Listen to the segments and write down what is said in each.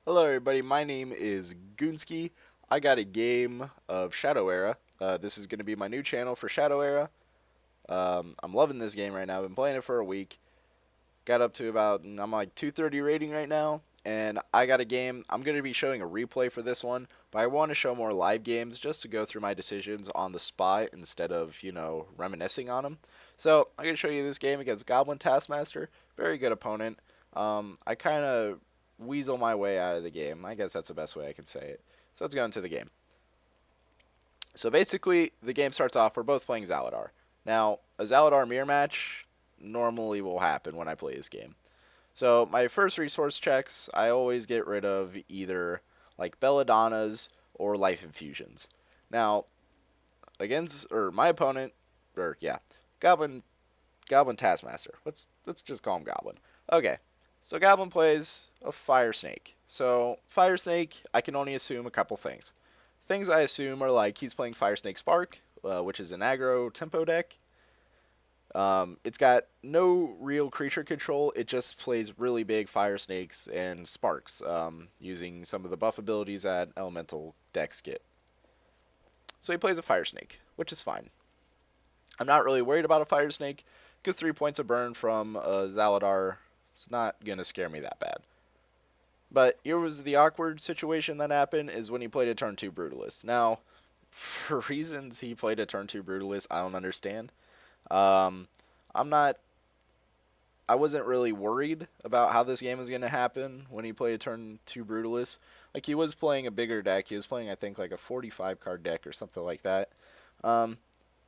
Hello everybody, my name is Goonsky. I got a game of Shadow Era. This is going to be my new channel for Shadow Era. I'm loving this game right now. I've been playing it for a week. Got up to I'm like 230 rating right now. And I got a game. I'm going to be showing a replay for this one. But I want to show more live games just to go through my decisions on the spot instead of, reminiscing on them. So I'm going to show you this game against Goblin Taskmaster. Very good opponent. I kind of weasel my way out of the game. I guess that's the best way I can say it. So let's go into the game. So basically, the game starts off, we're both playing Zaladar. Now, a Zaladar mirror match normally will happen when I play this game. So my first resource checks, I always get rid of either like Belladonnas or Life Infusions. Now, my opponent, Goblin Goblin Taskmaster. Let's just call him Goblin. Okay, so Goblin plays a Fire Snake. So Fire Snake, I can only assume a couple things. Things I assume are like he's playing Fire Snake Spark, which is an aggro tempo deck. It's got no real creature control. It just plays really big Fire Snakes and Sparks, using some of the buff abilities that Elemental decks get. So he plays a Fire Snake, which is fine. I'm not really worried about a Fire Snake. Get 3 points of burn from Zaladar. It's not going to scare me that bad. But here was the awkward situation that happened is when he played a turn 2 Brutalist. Now, for reasons he played a turn 2 Brutalist, I don't understand. Um, I'm not. I wasn't really worried about how this game was going to happen when he played a turn 2 Brutalist. Like, he was playing a bigger deck. He was playing, I think, like a 45 card deck or something like that. Um,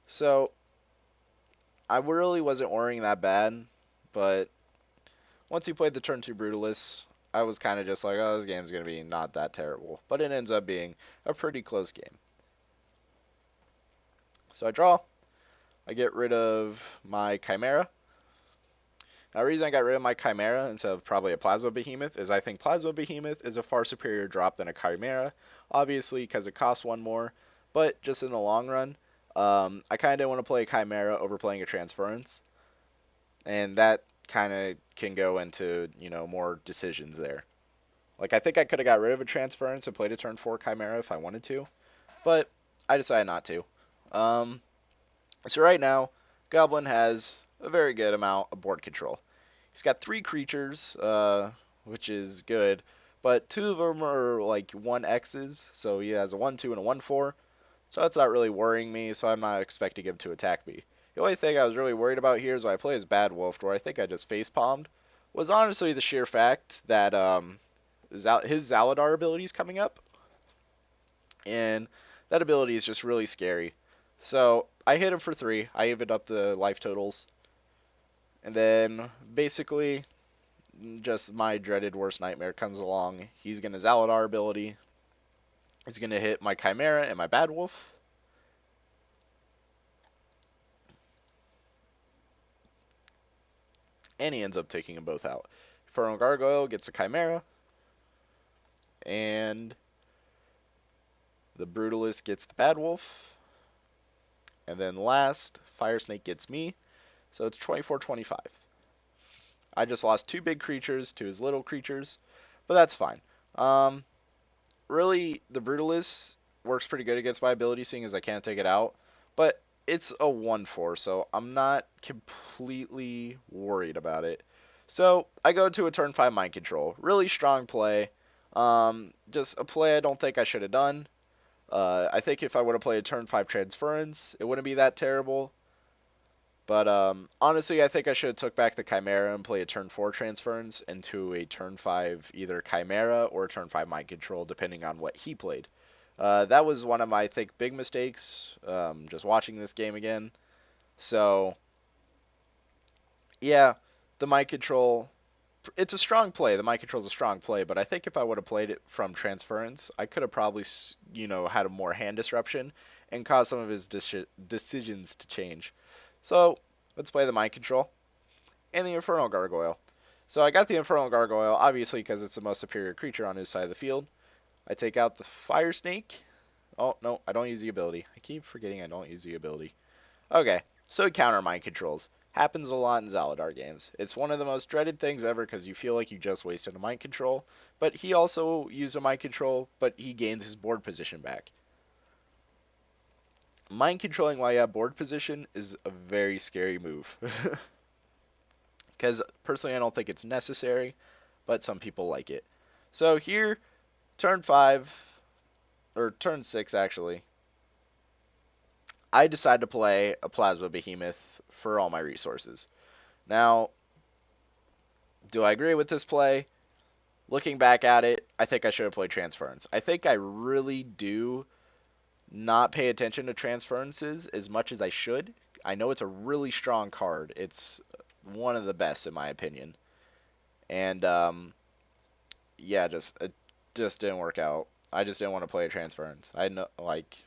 so, I really wasn't worrying that bad, but once he played the turn 2 Brutalist, I was kind of just like, oh, this game's going to be not that terrible. But it ends up being a pretty close game. So I draw. I get rid of my Chimera. Now, the reason I got rid of my Chimera instead of probably a Plasma Behemoth is I think Plasma Behemoth is a far superior drop than a Chimera. Obviously, because it costs one more. But just in the long run, I kind of want to play a Chimera over playing a Transference. And that kind of can go into, more decisions there. Like, I think I could have got rid of a Transference and played a turn 4 Chimera if I wanted to. But I decided not to. So right now, Goblin has a very good amount of board control. He's got 3 creatures, which is good, but 2 of them are like 1Xs, so he has a 1-2 and a 1-4. So that's not really worrying me, so I'm not expecting him to attack me. The only thing I was really worried about here is when I play as Bad Wolf, where I think I just face palmed, was honestly the sheer fact that his Zaladar ability is coming up, and that ability is just really scary. So I hit him for 3. I evened up the life totals, and then basically just my dreaded worst nightmare comes along. He's gonna Zaladar ability. He's gonna hit my Chimera and my Bad Wolf. And he ends up taking them both out. Infernal Gargoyle gets a Chimera, and the Brutalist gets the Bad Wolf, and then last, Fire Snake gets me, so it's 24-25. I just lost 2 big creatures to his little creatures, but that's fine. Really, the Brutalist works pretty good against my ability, seeing as I can't take it out, but it's a 1-4, so I'm not completely worried about it. So I go to a turn 5 Mind Control. Really strong play. Just a play I don't think I should have done. I think if I would have played a turn 5 Transference, it wouldn't be that terrible. But honestly, I think I should have took back the Chimera and play a turn 4 Transference into a turn 5 either Chimera or a turn 5 Mind Control, depending on what he played. That was one of my, I think, big mistakes, just watching this game again. So, yeah, the Mind Control, it's a strong play. The Mind Control is a strong play, but I think if I would have played it from Transference, I could have probably, had a more hand disruption and caused some of his decisions to change. So, let's play the Mind Control and the Infernal Gargoyle. So I got the Infernal Gargoyle, obviously because it's the most superior creature on his side of the field. I take out the Fire Snake. Oh, no, I don't use the ability. I keep forgetting I don't use the ability. Okay, so counter Mind Controls. Happens a lot in Zaladar games. It's one of the most dreaded things ever because you feel like you just wasted a mind control. But he also used a mind control, but he gains his board position back. Mind controlling while you have board position is a very scary move. Because personally, I don't think it's necessary, but some people like it. So here, turn 5, or turn 6 actually, I decide to play a Plasma Behemoth for all my resources. Now, do I agree with this play? Looking back at it, I think I should have played Transference. I think I really do not pay attention to Transferences as much as I should. I know it's a really strong card. It's one of the best in my opinion. And yeah, it just didn't work out. I just didn't want to play a Transference. I know, like,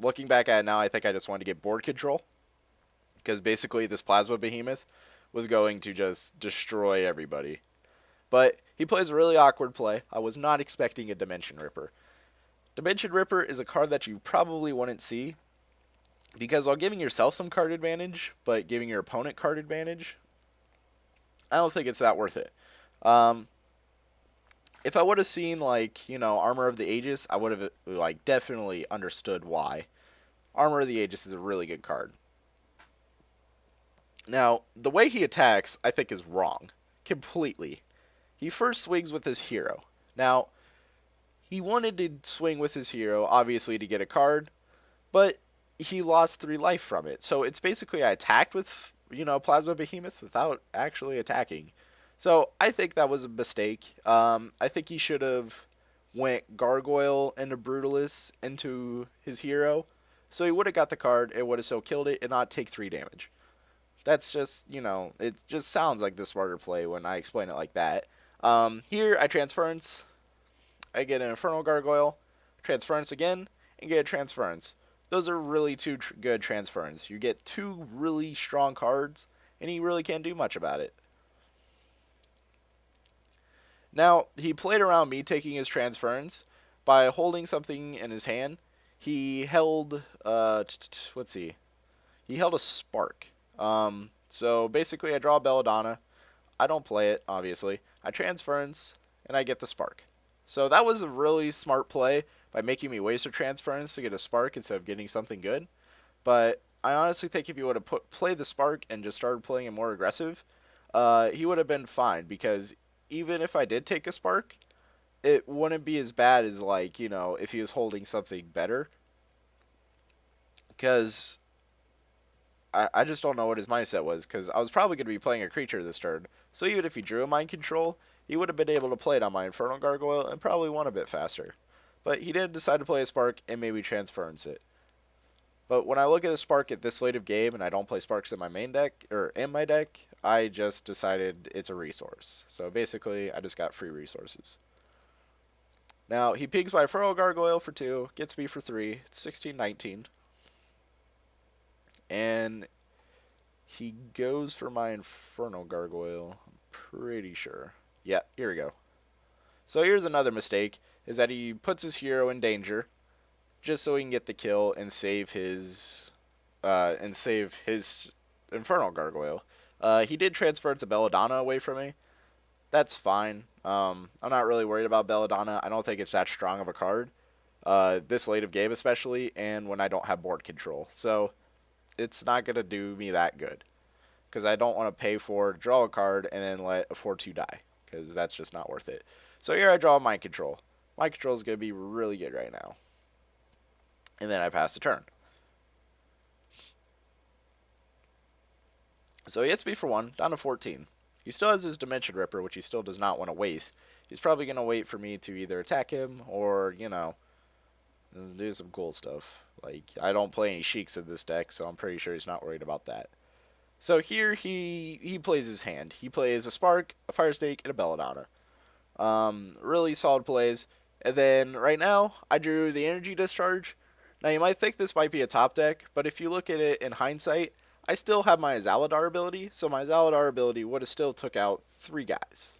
looking back at it now, I think I just wanted to get board control because basically this Plasma Behemoth was going to just destroy everybody. But he plays a really awkward play. I was not expecting a Dimension Ripper. Dimension Ripper is a card that you probably wouldn't see because while giving yourself some card advantage, but giving your opponent card advantage, I don't think it's that worth it. If I would have seen, like, you know, Armor of the Aegis, I would have, like, definitely understood why. Armor of the Aegis is a really good card. Now, the way he attacks, I think, is wrong. Completely. He first swings with his hero. Now, he wanted to swing with his hero, obviously, to get a card, but he lost 3 life from it. So it's basically I attacked with, you know, Plasma Behemoth without actually attacking. So I think that was a mistake. I think he should have went Gargoyle into Brutalis into his hero. So he would have got the card, it would have still killed it, and not take 3 damage. That's just, you know, it just sounds like the smarter play when I explain it like that. Here, I Transference. I get an Infernal Gargoyle, Transference again, and get a Transference. Those are really 2 good Transference. You get 2 really strong cards, and he really can't do much about it. Now, he played around me taking his Transference by holding something in his hand. He held, let's see, he held a Spark. So basically I draw Belladonna. I don't play it, obviously. I Transference, and I get the Spark. So that was a really smart play by making me waste a Transference to get a Spark instead of getting something good. But I honestly think if you would have played the Spark and just started playing it more aggressive, he would have been fine. Because even if I did take a Spark, it wouldn't be as bad as, like, you know, if he was holding something better. Because I just don't know what his mindset was, because I was probably going to be playing a creature this turn. So even if he drew a Mind Control, he would have been able to play it on my Infernal Gargoyle and probably won a bit faster. But he did decide to play a Spark and maybe Transference it. But when I look at a Spark at this late of game and I don't play Sparks in my main deck, or in my deck, I just decided it's a resource. So basically, I just got free resources. Now, he pigs my Infernal Gargoyle for 2, gets me for 3, it's 16-19. And he goes for my Infernal Gargoyle, I'm pretty sure. Yeah, here we go. So here's another mistake, is that he puts his hero in danger, just so he can get the kill and save his Infernal Gargoyle. He did transfer to Belladonna away from me. That's fine. I'm not really worried about Belladonna. I don't think it's that strong of a card. This late of game especially, and when I don't have board control. So it's not going to do me that good. Because I don't want to pay for draw a card and then let a 4-2 die. Because that's just not worth it. So here I draw Mind Control. Mind Control is going to be really good right now. And then I pass the turn. So he hits me for 1, down to 14. He still has his Dimension Ripper, which he still does not want to waste. He's probably going to wait for me to either attack him or, you know, do some cool stuff. Like, I don't play any Sheiks in this deck, so I'm pretty sure he's not worried about that. So here he plays his hand. He plays a Spark, a Fire Stake, and a Belladonna. Really solid plays. And then right now, I drew the Energy Discharge. Now you might think this might be a top deck, but if you look at it in hindsight, I still have my Zaladar ability, so my Zaladar ability would have still took out 3 guys.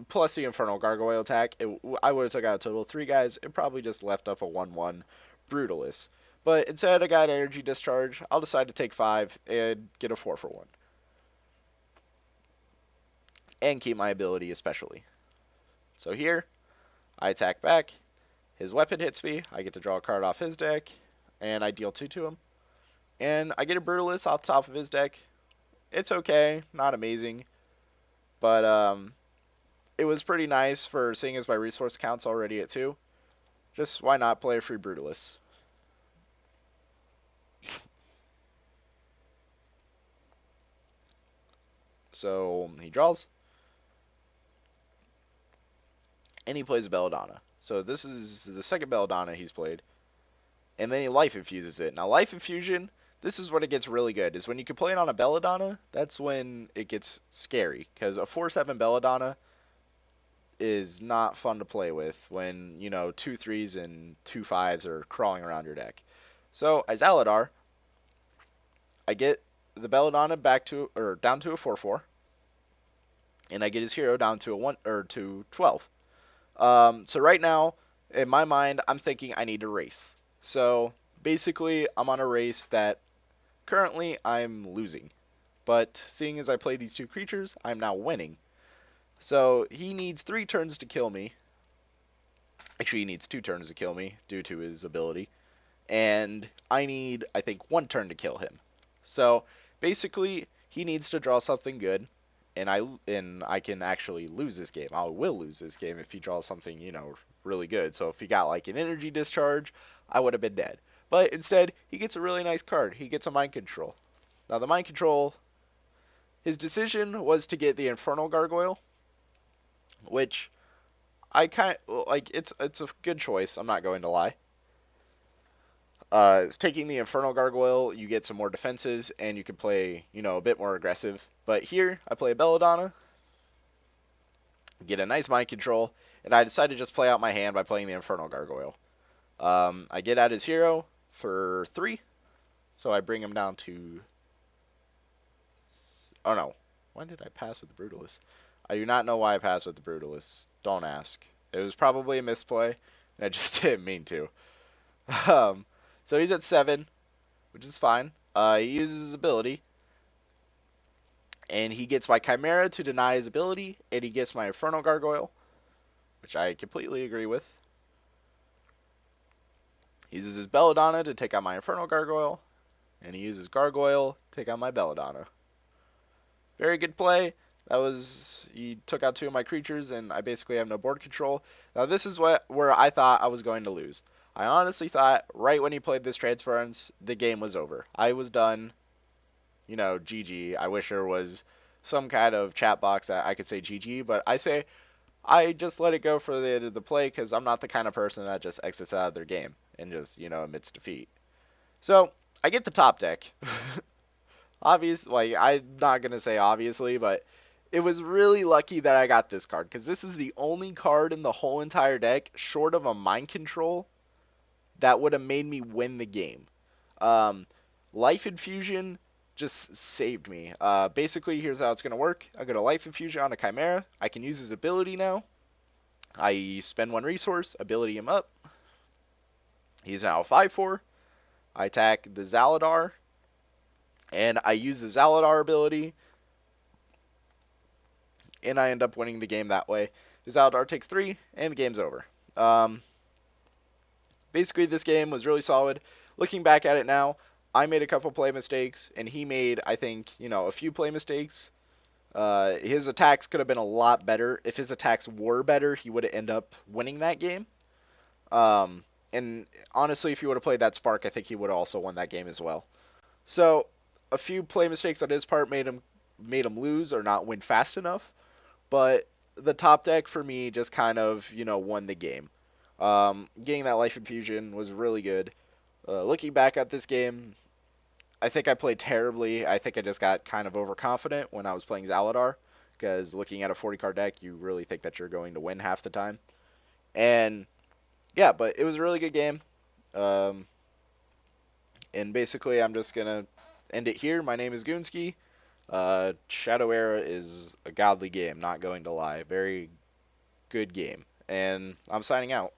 Plus the Infernal Gargoyle attack, I would have took out a total of 3 guys, and probably just left up a 1-1 Brutalis. But instead I got Energy Discharge, I'll decide to take 5 and get a 4 for 1. and keep my ability especially. So here, I attack back. His weapon hits me. I get to draw a card off his deck, and I deal 2 to him. And I get a Brutalist off the top of his deck. It's okay, not amazing, but it was pretty nice for seeing as my resource count's already at 2. Just why not play a free Brutalist? So he draws, and he plays a Belladonna. So this is the second Belladonna he's played, and then he Life Infuses it. Now Life Infusion, this is when it gets really good, is when you can play it on a Belladonna, that's when it gets scary, because a 4/7 Belladonna is not fun to play with when, 2 3s and 2 5s are crawling around your deck. So, as Aladar, I get the Belladonna back to, or down to a 4/4, and I get his hero down to a 1, or to 12. So right now, in my mind, I'm thinking I need to race. So, basically, I'm on a race that currently I'm losing. But seeing as I play these 2 creatures, I'm now winning. So he needs 3 turns to kill me. Actually, he needs 2 turns to kill me due to his ability. And I need, I think, 1 turn to kill him. So basically, he needs to draw something good, and I can actually lose this game. I will lose this game if he draws something, really good. So if he got like an energy discharge, I would have been dead. But instead, he gets a really nice card. He gets a Mind Control. Now the Mind Control, his decision was to get the Infernal Gargoyle, which I like. It's a good choice. I'm not going to lie. It's taking the Infernal Gargoyle, you get some more defenses, and you can play, a bit more aggressive. But here, I play a Belladonna, get a nice Mind Control, and I decide to just play out my hand by playing the Infernal Gargoyle. I get out his hero for 3, so I bring him down to... Oh no, when did I pass with the Brutalist? I do not know why I passed with the Brutalist. Don't ask. It was probably a misplay, and I just didn't mean to. So he's at 7, which is fine. He uses his ability, and he gets my Chimera to deny his ability, and he gets my Infernal Gargoyle, which I completely agree with. He uses his Belladonna to take out my Infernal Gargoyle, and he uses Gargoyle to take out my Belladonna. Very good play. He took out 2 of my creatures, and I basically have no board control. Now this is where I thought I was going to lose. I honestly thought right when he played this Transference, the game was over. I was done. GG. I wish there was some kind of chat box that I could say GG, but I just let it go for the end of the play because I'm not the kind of person that just exits out of their game and just, admits defeat. So, I get the top deck. I'm not going to say obviously, but it was really lucky that I got this card because this is the only card in the whole entire deck, short of a Mind Control, that would have made me win the game. Life Infusion just saved me. Basically, here's how it's going to work. I get a Life Infusion on a Chimera. I can use his ability now. I spend 1 resource, ability him up. He's now 5/4. I attack the Zaladar, and I use the Zaladar ability, and I end up winning the game that way. The Zaladar takes 3, and the game's over. Basically, this game was really solid. Looking back at it now, I made a couple play mistakes, and he made, I think, a few play mistakes. His attacks could have been a lot better. If his attacks were better, he would have ended up winning that game. And honestly, if he would have played that Spark, I think he would have also won that game as well. So, a few play mistakes on his part made him lose or not win fast enough. But the top deck for me just kind of, won the game. Getting that Life Infusion was really good. Looking back at this game, I think I played terribly. I think I just got kind of overconfident when I was playing Zaladar, because looking at a 40-card deck, you really think that you're going to win half the time. And, yeah, but it was a really good game. And basically, I'm just going to end it here. My name is Goonsky. Shadow Era is a godly game, not going to lie. Very good game. And I'm signing out.